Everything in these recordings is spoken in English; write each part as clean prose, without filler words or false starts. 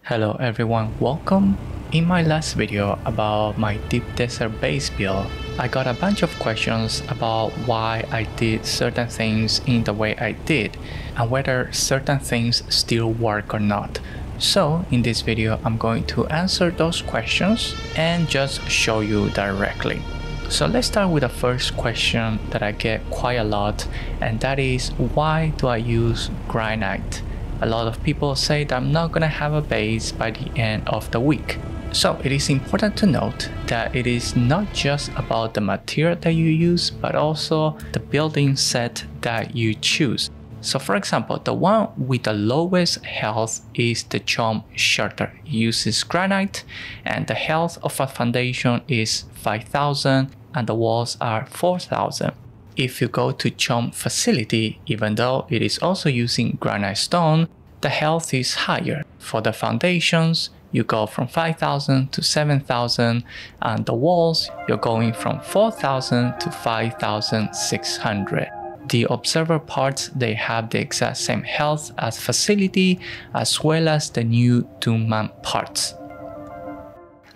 Hello everyone, welcome. In my last video about my deep desert base build, I got a bunch of questions about why I did certain things in the way I did and whether certain things still work or not. So in this video, I'm going to answer those questions and just show you directly. So let's start with the first question that I get quite a lot, and that is, why do I use granite? A lot of people say that I'm not gonna have a base by the end of the week. So it is important to note that it is not just about the material that you use, but also the building set that you choose. So for example, the one with the lowest health is the chomp shelter. It uses granite and the health of a foundation is 5,000 and the walls are 4,000. If you go to chomp facility, even though it is also using granite stone, the health is higher. For the foundations, you go from 5,000 to 7,000, and the walls, you're going from 4,000 to 5,600. The observer parts, they have the exact same health as facility, as well as the new Dune parts.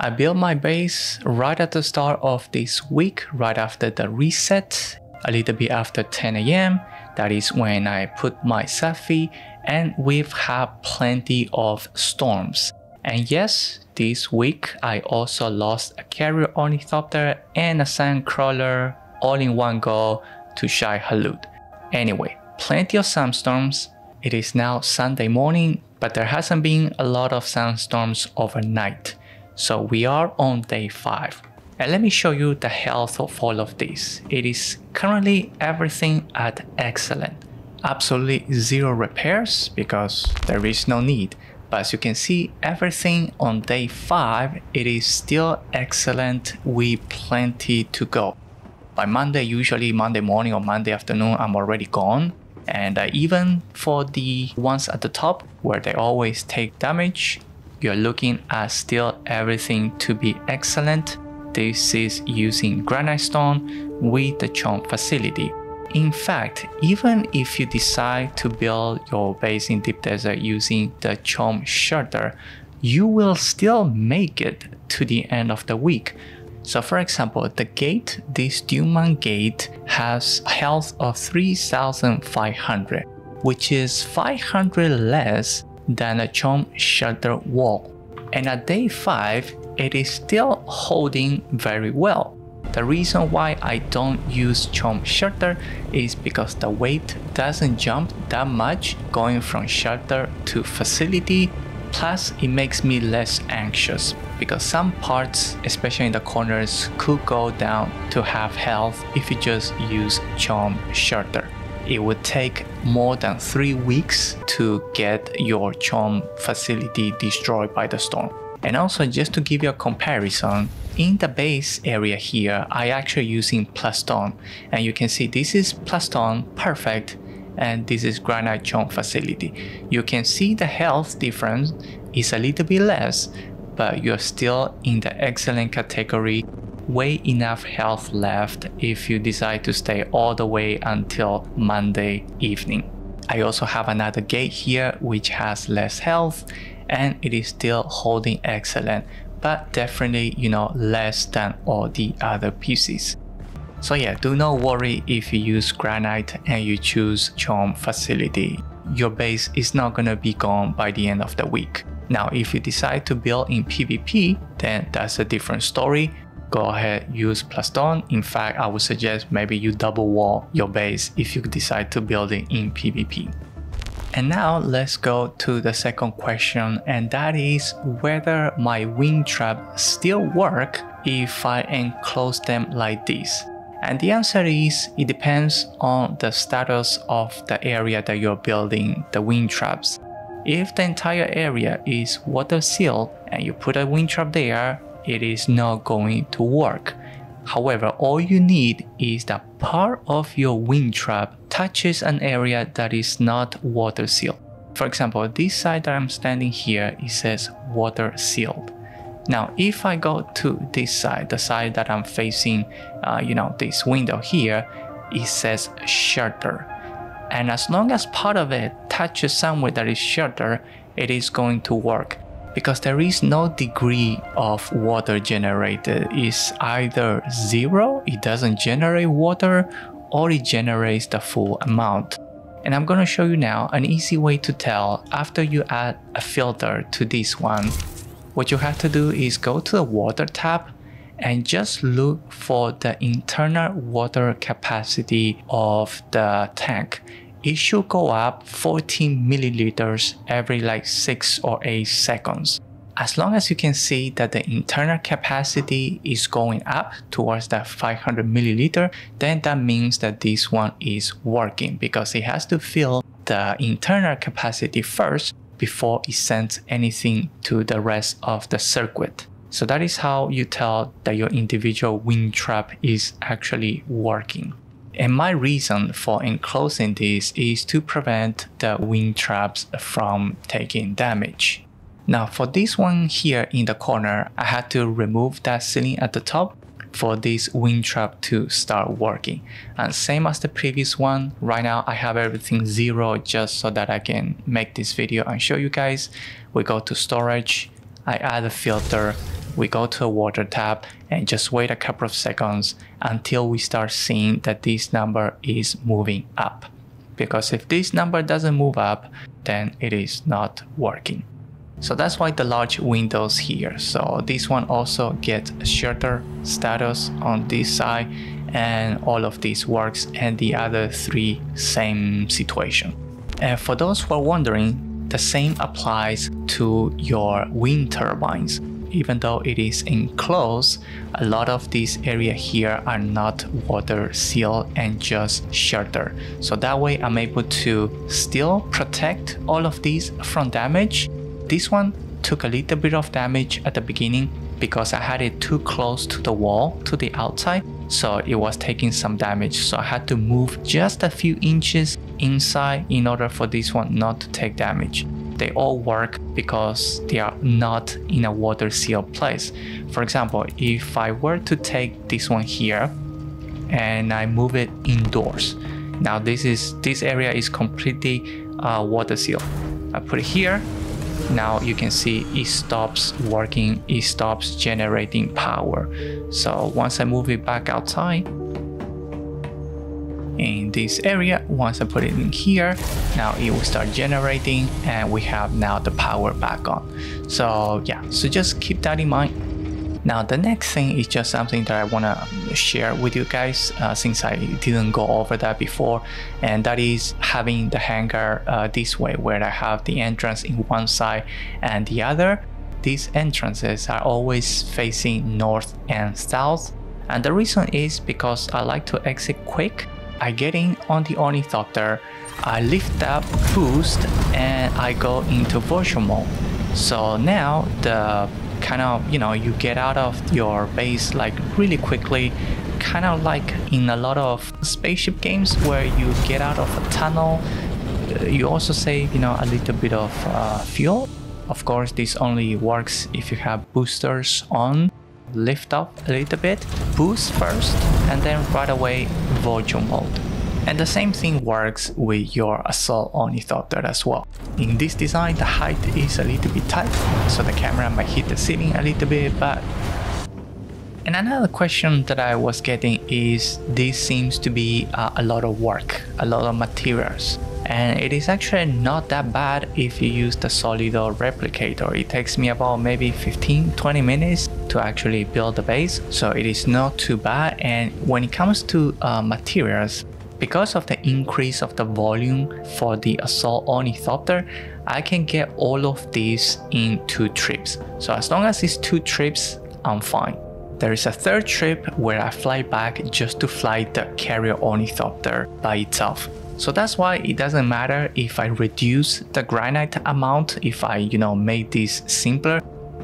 I built my base right at the start of this week, right after the reset, a little bit after 10 AM. That is when I put my set fee, and we've had plenty of storms. And yes, this week I also lost a carrier ornithopter and a sand crawler all in one go to Shai Halud. Anyway, plenty of sandstorms. It is now Sunday morning, but there hasn't been a lot of sandstorms overnight. So we are on day 5. And let me show you the health of all of this. It is currently everything at excellent. Absolutely zero repairs because there is no need. But as you can see, everything on day 5, it is still excellent with plenty to go. By Monday, usually Monday morning or Monday afternoon, I'm already gone. And even for the ones at the top where they always take damage, you're looking at still everything to be excellent. This is using granite stone with the chomp facility. In fact, even if you decide to build your base in deep desert using the chomp shelter, you will still make it to the end of the week. So for example, the gate, this Dune gate, has a health of 3,500, which is 500 less than a chomp shelter wall. And at day 5, it is still holding very well. The reason why I don't use chomp shelter is because the weight doesn't jump that much going from shelter to facility. Plus, it makes me less anxious because some parts, especially in the corners, could go down to half health if you just use chomp shelter. It would take more than 3 weeks to get your chomp facility destroyed by the storm. And also, just to give you a comparison, in the base area here, I actually using plastone, and you can see this is plastone, perfect, and this is granite chomp facility. You can see the health difference is a little bit less, but you're still in the excellent category. Way enough health left if you decide to stay all the way until Monday evening. I also have another gate here which has less health, and it is still holding excellent, but definitely, less than all the other pieces. So yeah, do not worry if you use granite and you choose chomp facility. Your base is not gonna be gone by the end of the week. Now, if you decide to build in PvP, then that's a different story. Go ahead, use plastone. In fact, I would suggest maybe you double wall your base if you decide to build it in PvP. And now let's go to the second question, and that is whether my Windtraps still work if I enclose them like this. And the answer is, it depends on the status of the area that you're building the Windtraps. If the entire area is water sealed and you put a Windtrap there, it is not going to work. However, all you need is that part of your Windtrap touches an area that is not water sealed. For example, this side that I'm standing here, it says water sealed. Now, if I go to this side, the side that I'm facing, this window here, it says shelter. And as long as part of it touches somewhere that is shelter, it is going to work. because there is no degree of water generated. It's either 0, it doesn't generate water, or it generates the full amount. And I'm gonna show you now an easy way to tell after you add a filter to this one. What you have to do is go to the water tab and just look for the internal water capacity of the tank. It should go up 14 milliliters every like 6 or 8 seconds. As long as you can see that the internal capacity is going up towards that 500 milliliter, then that means that this one is working, because it has to fill the internal capacity first before it sends anything to the rest of the circuit. So that is how you tell that your individual wind trap is actually working. And my reason for enclosing this is to prevent the wind traps from taking damage. Now for this one here in the corner, I had to remove that ceiling at the top for this wind trap to start working. And same as the previous one, right now I have everything 0 just so that I can make this video and show you guys. We go to storage, I add a filter, we go to a water tab and just wait a couple of seconds until we start seeing that this number is moving up. Because if this number doesn't move up, then it is not working. So that's why the large windows here. So this one also gets shutter status on this side, and all of this works, and the other 3 same situation. And for those who are wondering, the same applies to your wind turbines. Even though it is enclosed, a lot of these area here are not water sealed and just shutter. So that way I'm able to still protect all of these from damage. This one took a little bit of damage at the beginning because I had it too close to the wall, to the outside, so it was taking some damage. So I had to move just a few inches inside in order for this one not to take damage. They all work because they are not in a water sealed place. For example, if I were to take this one here and I move it indoors, now this area is completely water sealed. I put it here. Now you can see it stops working, it stops generating power. So once I move it back outside, in this area, once I put it in here, now it will start generating and we have now the power back on. So yeah, so just keep that in mind. Now the next thing is just something that I want to share with you guys since I didn't go over that before, and that is having the hangar this way, where I have the entrance in one side and the other. These entrances are always facing north and south, and the reason is because I like to exit quick. I get in on the ornithopter, I lift up, boost, and I go into virtual mode. So now the kind of, you get out of your base like really quickly, kind of like in a lot of spaceship games where you get out of a tunnel. You also save, a little bit of fuel. Of course, this only works if you have boosters on. Lift up a little bit, boost first, and then right away virtual mode. And the same thing works with your assault ornithopter as well. In this design, the height is a little bit tight, so the camera might hit the ceiling a little bit, but... And another question that I was getting is, this seems to be a lot of work, a lot of materials. And it is actually not that bad if you use the Solido replicator. It takes me about maybe 15-20 minutes to actually build the base, so it is not too bad. And when it comes to materials, because of the increase of the volume for the assault ornithopter, I can get all of these in 2 trips. So as long as it's 2 trips, I'm fine. There is a 3rd trip where I fly back just to fly the carrier ornithopter by itself. So that's why it doesn't matter if I reduce the granite amount, if I, make this simpler.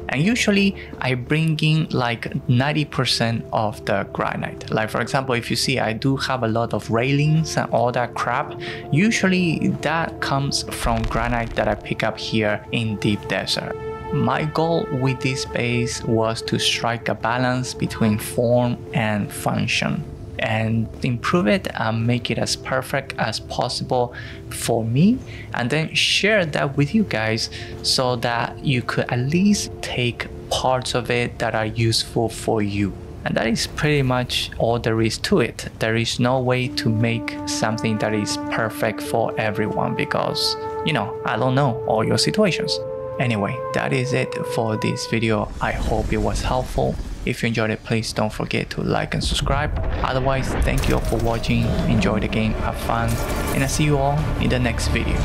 And usually I bring in like 90% of the granite. Like for example, if you see, I do have a lot of railings and all that crap. Usually that comes from granite that I pick up here in deep desert. My goal with this base was to strike a balance between form and function. and improve it and make it as perfect as possible for me, and then share that with you guys so that you could at least take parts of it that are useful for you. And that is pretty much all there is to it. There is no way to make something that is perfect for everyone because, I don't know all your situations. Anyway, that is it for this video. I hope it was helpful. If you enjoyed it, please don't forget to like and subscribe. Otherwise, thank you all for watching. Enjoy the game, have fun, and I'll see you all in the next video.